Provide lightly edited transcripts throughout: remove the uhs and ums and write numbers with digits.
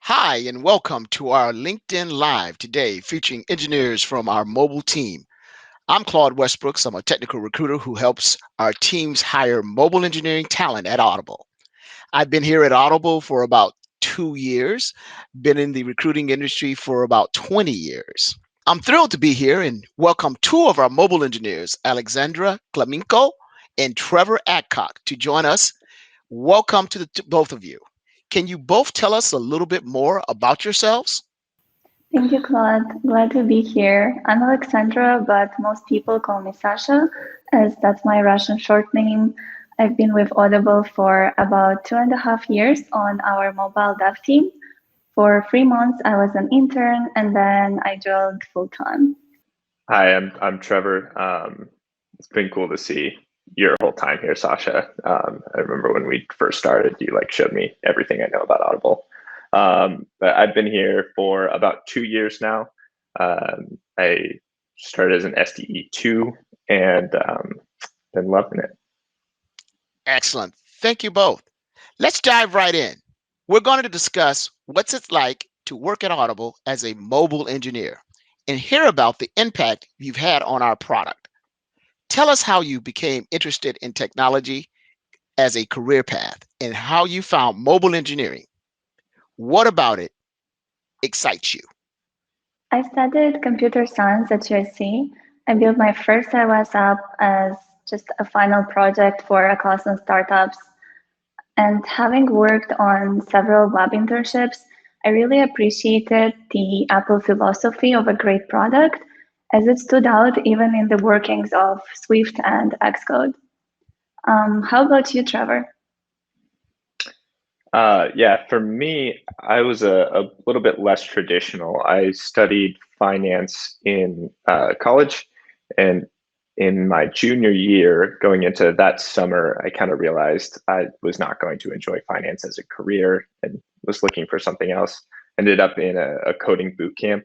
Hi, and welcome to our LinkedIn Live today, featuring engineers from our mobile team. I'm Claude Westbrooks. I'm a technical recruiter who helps our teams hire mobile engineering talent at Audible. I've been here at Audible for about 2 years, been in the recruiting industry for about 20 years. I'm thrilled to be here and welcome two of our mobile engineers, Alexandra Klaminko and Trevor Adcock, to join us. Welcome to both of you. Can you both tell us a little bit more about yourselves? Thank you, Claude. Glad to be here. I'm Alexandra, but most people call me Sasha, as that's my Russian short name. I've been with Audible for about 2.5 years on our mobile dev team. For 3 months, I was an intern, and then I joined full time. Hi, I'm Trevor. It's been cool to see your whole time here, Sasha. I remember when we first started, you showed me everything I know about Audible. But I've been here for about 2 years now. I started as an SDE2 and been loving it. Excellent. Thank you both. Let's dive right in. We're going to discuss what's it like to work at Audible as a mobile engineer and hear about the impact you've had on our product. Tell us how you became interested in technology as a career path and how you found mobile engineering. What about it excites you? I studied computer science at USC. I built my first iOS app as just a final project for a class on startups. And having worked on several web internships, I really appreciated the Apple philosophy of a great product as it stood out even in the workings of Swift and Xcode. How about you, Trevor? Yeah, for me, I was a little bit less traditional. I studied finance in college, and in my junior year, going into that summer, I kind of realized I was not going to enjoy finance as a career and was looking for something else. Ended up in a coding boot camp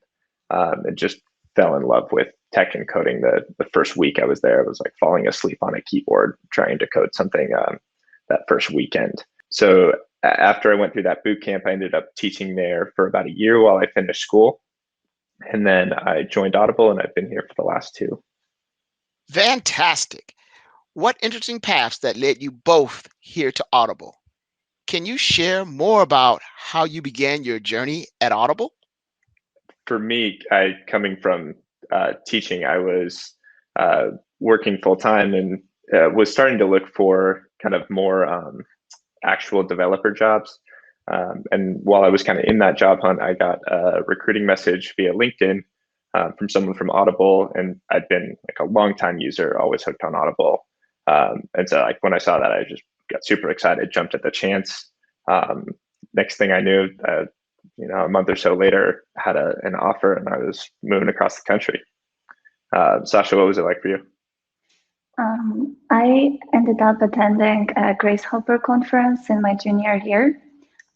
and just fell in love with tech and coding. The first week I was there, I was like falling asleep on a keyboard trying to code something that first weekend. So after I went through that boot camp, I ended up teaching there for about a year while I finished school. And then I joined Audible and I've been here for the last two. Fantastic. What interesting paths that led you both here to Audible. Can you share more about how you began your journey at Audible? For me, I coming from teaching, I was working full time and was starting to look for kind of more actual developer jobs. And while I was kind of in that job hunt, I got a recruiting message via LinkedIn from someone from Audible, and I'd been like a long time user, always hooked on Audible. And so like when I saw that, I just got super excited, jumped at the chance. Um, Next thing I knew, a month or so later, had an offer, and I was moving across the country. Sasha, what was it like for you? I ended up attending a Grace Hopper conference in my junior year,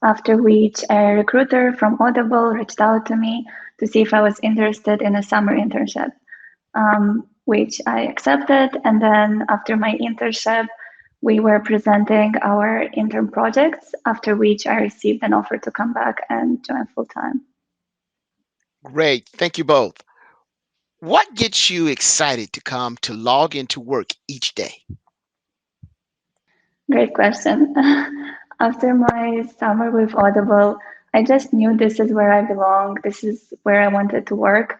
after which a recruiter from Audible reached out to me to see if I was interested in a summer internship, which I accepted. And then after my internship, we were presenting our intern projects, after which I received an offer to come back and join full time. Great. Thank you both. What gets you excited to come to log into work each day? Great question. After my summer with Audible, I just knew this is where I belong. This is where I wanted to work.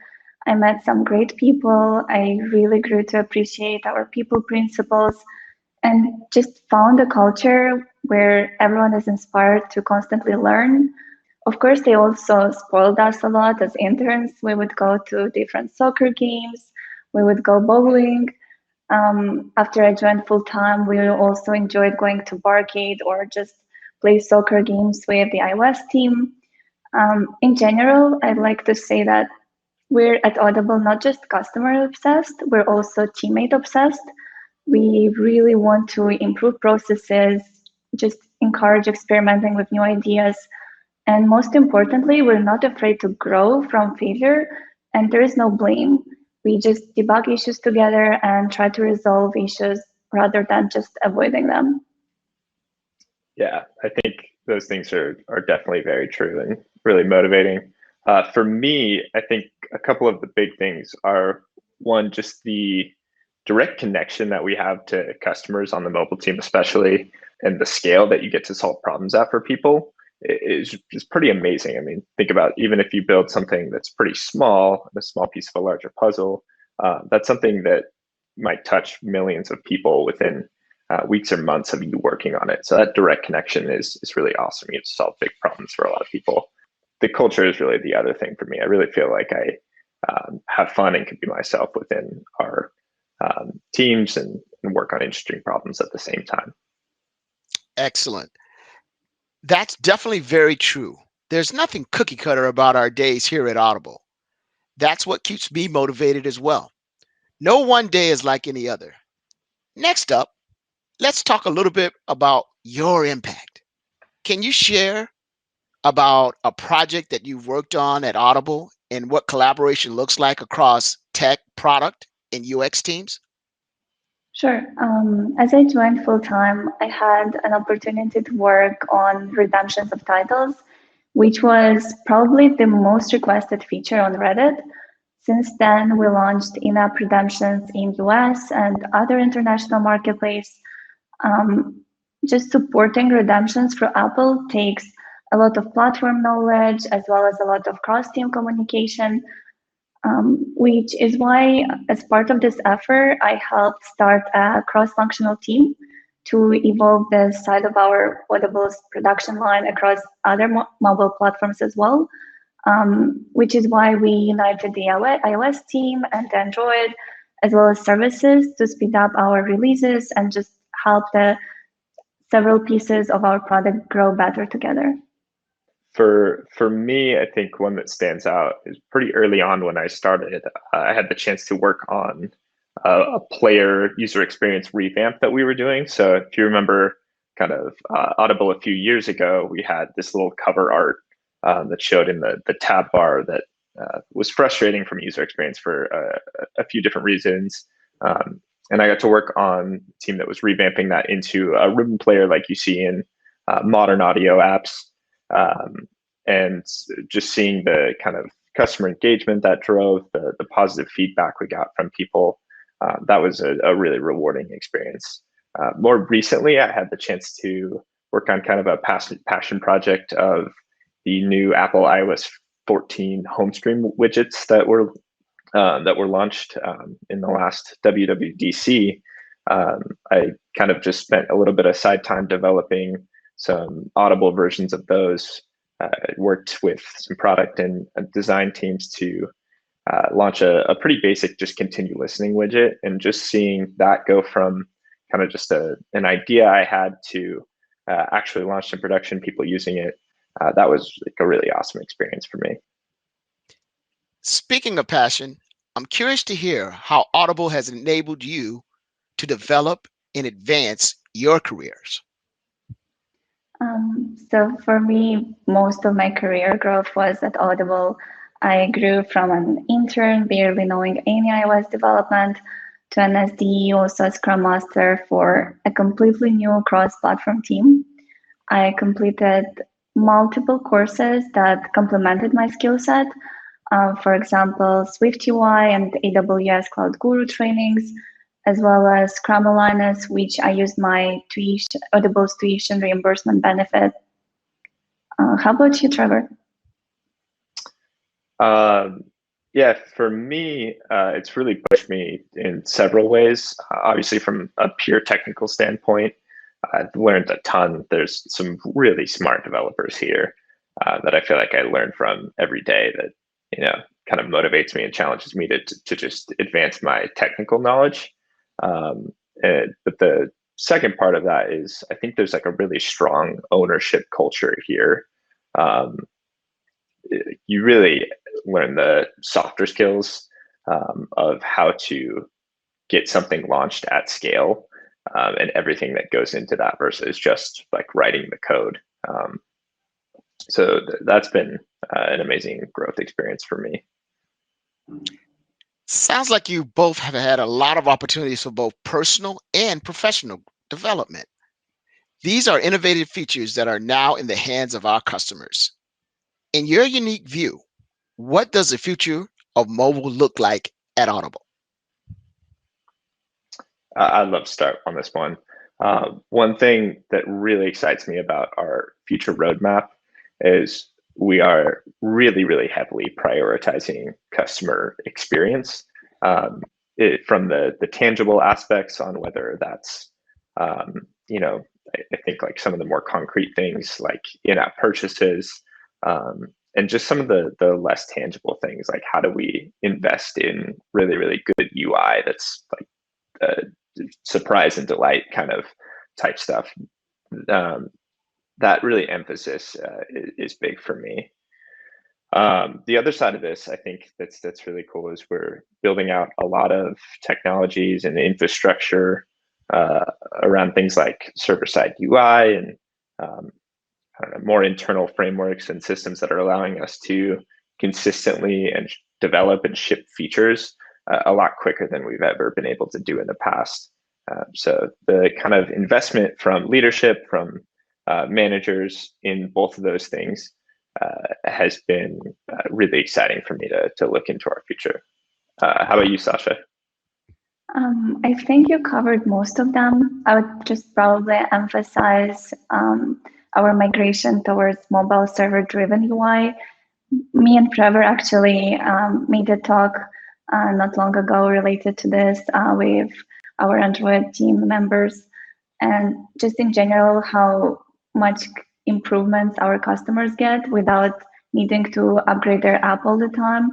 I met some great people. I really grew to appreciate our people principles and just found a culture where everyone is inspired to constantly learn. Of course, they also spoiled us a lot as interns. We would go to different soccer games, we would go bowling. After I joined full time, we also enjoyed going to Barcade or just play soccer games with the iOS team. In general, I'd like to say that we're at Audible not just customer obsessed, we're also teammate obsessed. We really want to improve processes, just encourage experimenting with new ideas. And most importantly, we're not afraid to grow from failure, and there is no blame. We just debug issues together and try to resolve issues rather than just avoiding them. Yeah, I think those things are definitely very true and really motivating. For me, I think a couple of the big things are one, just the direct connection that we have to customers on the mobile team, especially, and the scale that you get to solve problems at for people is just pretty amazing. I mean, think about even if you build something that's pretty small, a small piece of a larger puzzle, that's something that might touch millions of people within weeks or months of you working on it. So that direct connection is really awesome. You get to solve big problems for a lot of people. The culture is really the other thing for me. I really feel like I have fun and can be myself within our teams and work on interesting problems at the same time. Excellent. That's definitely very true. There's nothing cookie cutter about our days here at Audible. That's what keeps me motivated as well. No one day is like any other. Next up, let's talk a little bit about your impact. Can you share about a project that you've worked on at Audible and what collaboration looks like across tech, product, and UX teams? Sure. As I joined full time, I had an opportunity to work on redemptions of titles, which was probably the most requested feature on Reddit. Since then, we launched in-app redemptions in US and other international marketplaces. Um, just supporting redemptions for Apple takes a lot of platform knowledge as well as a lot of cross-team communication, which is why, as part of this effort, I helped start a cross-functional team to evolve the side of our Audible's production line across other mobile platforms as well, which is why we united the iOS team and Android, as well as services to speed up our releases and just help the several pieces of our product grow better together. For me, I think one that stands out is pretty early on when I started. I had the chance to work on a player user experience revamp that we were doing. So if you remember, kind of Audible a few years ago, we had this little cover art that showed in the tab bar that was frustrating from user experience for a few different reasons. And I got to work on a team that was revamping that into a ribbon player like you see in modern audio apps. Um, and just seeing the kind of customer engagement that drove the positive feedback we got from people, that was a really rewarding experience. More recently, I had the chance to work on kind of a passion project of the new Apple iOS 14 home screen widgets that were launched in the last WWDC. I kind of just spent a little bit of side time developing some Audible versions of those. Worked with some product and design teams to launch a pretty basic just continue listening widget, and just seeing that go from kind of just an idea I had to actually launched in production, people using it. That was like a really awesome experience for me. Speaking of passion, I'm curious to hear how Audible has enabled you to develop and advance your careers. So for me, most of my career growth was at Audible. I grew from an intern, barely knowing any iOS development, to an SDE, also a Scrum Master for a completely new cross-platform team. I completed multiple courses that complemented my skill set. For example, Swift UI and AWS Cloud Guru trainings, as well as Scrum Alliance, which I used my Audible's tuition reimbursement benefit. How about you, Trevor? Um, yeah, for me, it's really pushed me in several ways. Obviously, from a pure technical standpoint, I've learned a ton. There's some really smart developers here that I feel like I learn from every day that, kind of motivates me and challenges me to just advance my technical knowledge. But the second part of that is I think there's like a really strong ownership culture here. Um, you really learn the softer skills of how to get something launched at scale, and everything that goes into that versus just like writing the code. So that's been an amazing growth experience for me. Sounds like you both have had a lot of opportunities for both personal and professional development. These are innovative features that are now in the hands of our customers. In your unique view, what does the future of mobile look like at Audible? I'd love to start on this one. One thing that really excites me about our future roadmap is we are really, really heavily prioritizing customer experience, from the tangible aspects on whether that's, you know, I think like some of the more concrete things like in-app purchases, and just some of the less tangible things like how do we invest in really, really good UI that's like surprise and delight kind of type stuff. Um, that really emphasis is big for me. The other side of this, I think that's really cool is we're building out a lot of technologies and infrastructure uh, around things like server-side UI and um, I don't know, more internal frameworks and systems that are allowing us to consistently and develop and ship features a lot quicker than we've ever been able to do in the past. So the kind of investment from leadership, from managers in both of those things has been really exciting for me to look into our future. How about you, Sasha? I think you covered most of them. I would just probably emphasize our migration towards mobile server-driven UI. Me and Trevor actually made a talk not long ago related to this with our Android team members, and just in general, how much improvements our customers get without needing to upgrade their app all the time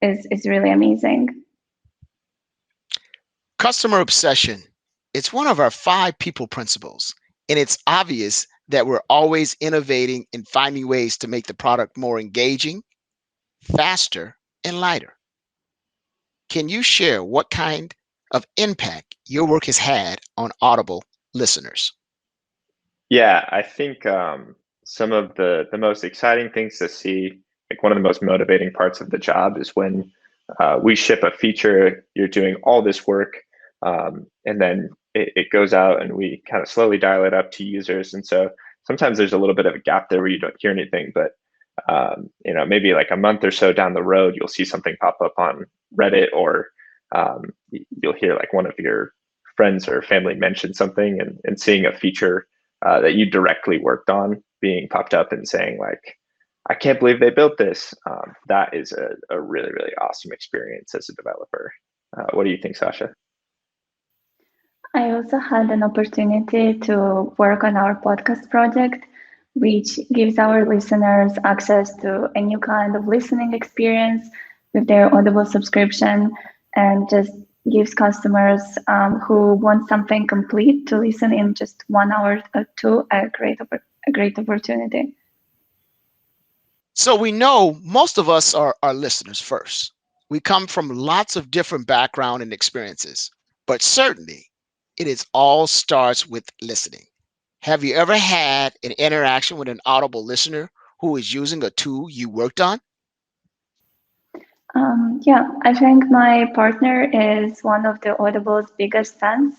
is really amazing. Customer obsession. It's one of our five people principles, and it's obvious that we're always innovating and finding ways to make the product more engaging, faster, and lighter. Can you share what kind of impact your work has had on Audible listeners? Yeah, I think some of the most exciting things to see, like one of the most motivating parts of the job is when we ship a feature, you're doing all this work, and then it goes out and we kind of slowly dial it up to users. And so sometimes there's a little bit of a gap there where you don't hear anything, but maybe like a month or so down the road, you'll see something pop up on Reddit or you'll hear like one of your friends or family mention something and seeing a feature that you directly worked on being popped up and saying like, I can't believe they built this. That is a really, really awesome experience as a developer. What do you think, Sasha? I also had an opportunity to work on our podcast project, which gives our listeners access to a new kind of listening experience with their Audible subscription and just gives customers who want something complete to listen in just 1 hour or two a great opportunity. So we know most of us are our listeners first. We come from lots of different background and experiences, but certainly it is all starts with listening. Have you ever had an interaction with an Audible listener who is using a tool you worked on? Yeah, I think my partner is one of the Audible's biggest fans.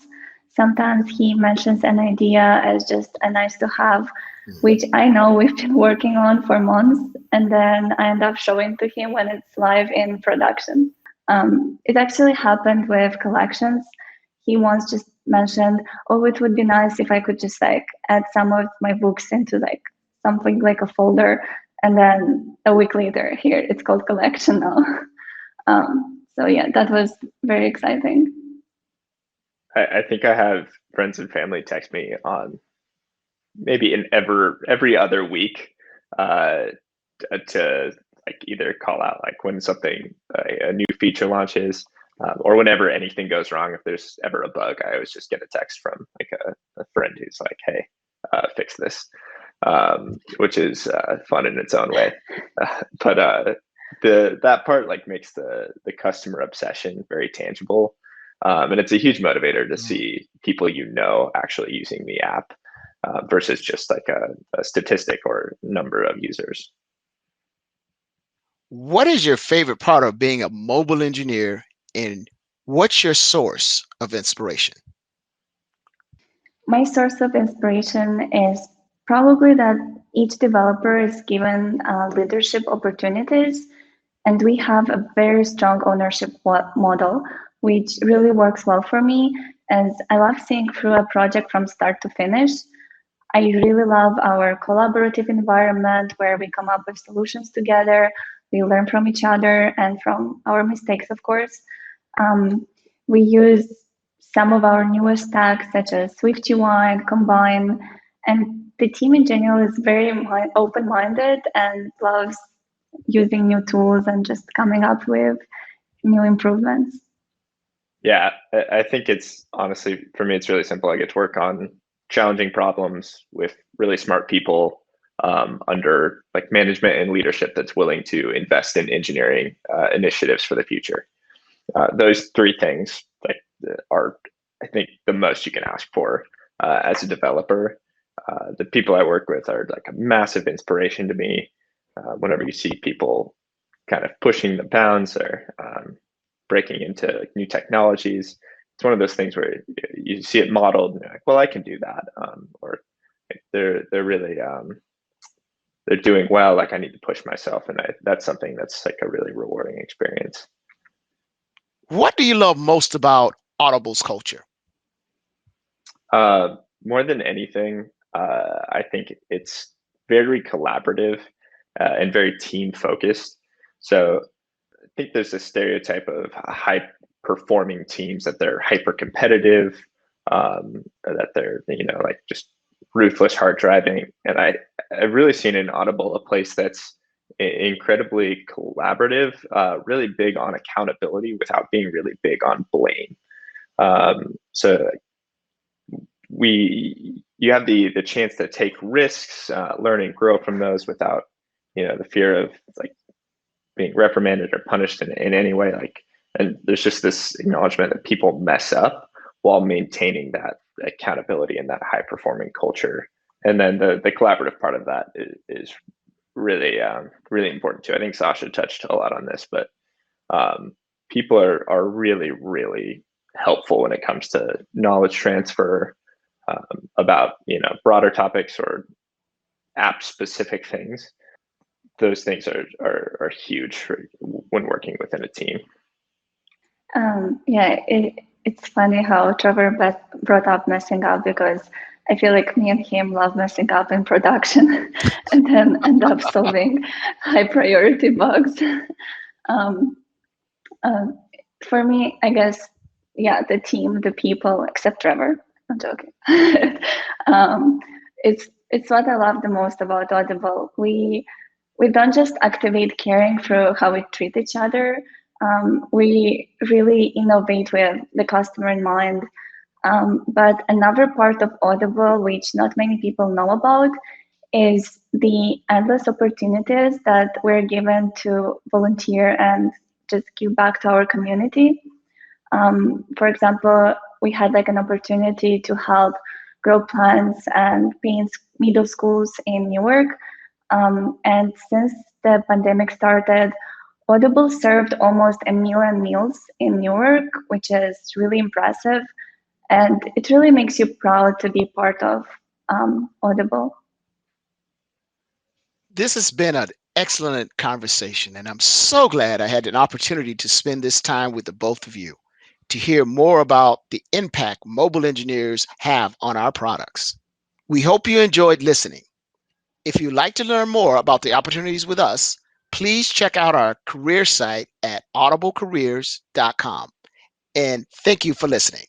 Sometimes he mentions an idea as just a nice to have, Mhm. which I know we've been working on for months, and then I end up showing to him when it's live in production. It actually happened with collections. He once just mentioned, "Oh, it would be nice if I could just like add some of my books into like something like a folder." And then a week later, here it's called collection now. So yeah, that was very exciting. I think I have friends and family text me on maybe in every other week uh, to like either call out like when something a new feature launches or whenever anything goes wrong. If there's ever a bug, I always just get a text from like a friend who's like, "Hey, fix this," which is fun in its own way. But the that part like makes the customer obsession very tangible, and it's a huge motivator to Mm. see people actually using the app versus just like a statistic or number of users. What is your favorite part of being a mobile engineer and what's your source of inspiration? My source of inspiration is probably that each developer is given leadership opportunities, and we have a very strong ownership model, which really works well for me, as I love seeing through a project from start to finish. I really love our collaborative environment where we come up with solutions together. We learn from each other and from our mistakes, of course. Um, we use some of our newest stacks, such as Swift UI and Combine, and the team in general is very open-minded and loves using new tools and just coming up with new improvements. Yeah, I think it's honestly for me, it's really simple. I get to work on challenging problems with really smart people under like management and leadership that's willing to invest in engineering initiatives for the future. Those three things like are, I think, the most you can ask for as a developer. The people I work with are like a massive inspiration to me. Whenever you see people kind of pushing the bounds or breaking into like, new technologies, it's one of those things where you see it modeled and you're like, well, I can do that, or they're really they're doing well. Like I need to push myself, and that's something that's like a really rewarding experience. What do you love most about Audible's culture? More than anything, I think it's very collaborative and very team focused. So I think there's a stereotype of high performing teams that they're hyper competitive, that they're like just ruthless hard driving, and I've really seen in Audible a place that's incredibly collaborative, really big on accountability without being really big on blame. So you have the chance to take risks, learn and grow from those without the fear of like being reprimanded or punished in any way. Like, and there's just this acknowledgement that people mess up while maintaining that accountability and that high performing culture. And then the collaborative part of that is really really important too. I think Sasha touched a lot on this, but people are really helpful when it comes to knowledge transfer about broader topics or app specific things. Those things are huge when working within a team. Yeah, it's funny how Trevor brought up messing up, because I feel like me and him love messing up in production and then end up solving high priority bugs. um, um, for me, I guess, yeah, the team, the people, except Trevor. I'm joking. um, it's what I love the most about Audible. We don't just activate caring through how we treat each other. We really innovate with the customer in mind. But another part of Audible, which not many people know about, is the endless opportunities that we're given to volunteer and just give back to our community. For example, we had like an opportunity to help grow plants and paint middle schools in Newark. And since the pandemic started, Audible served almost 1 million meals in Newark, which is really impressive. And it really makes you proud to be part of Audible. This has been an excellent conversation, and I'm so glad I had an opportunity to spend this time with the both of you to hear more about the impact mobile engineers have on our products. We hope you enjoyed listening. If you'd like to learn more about the opportunities with us, please check out our career site at audiblecareers.com. And thank you for listening.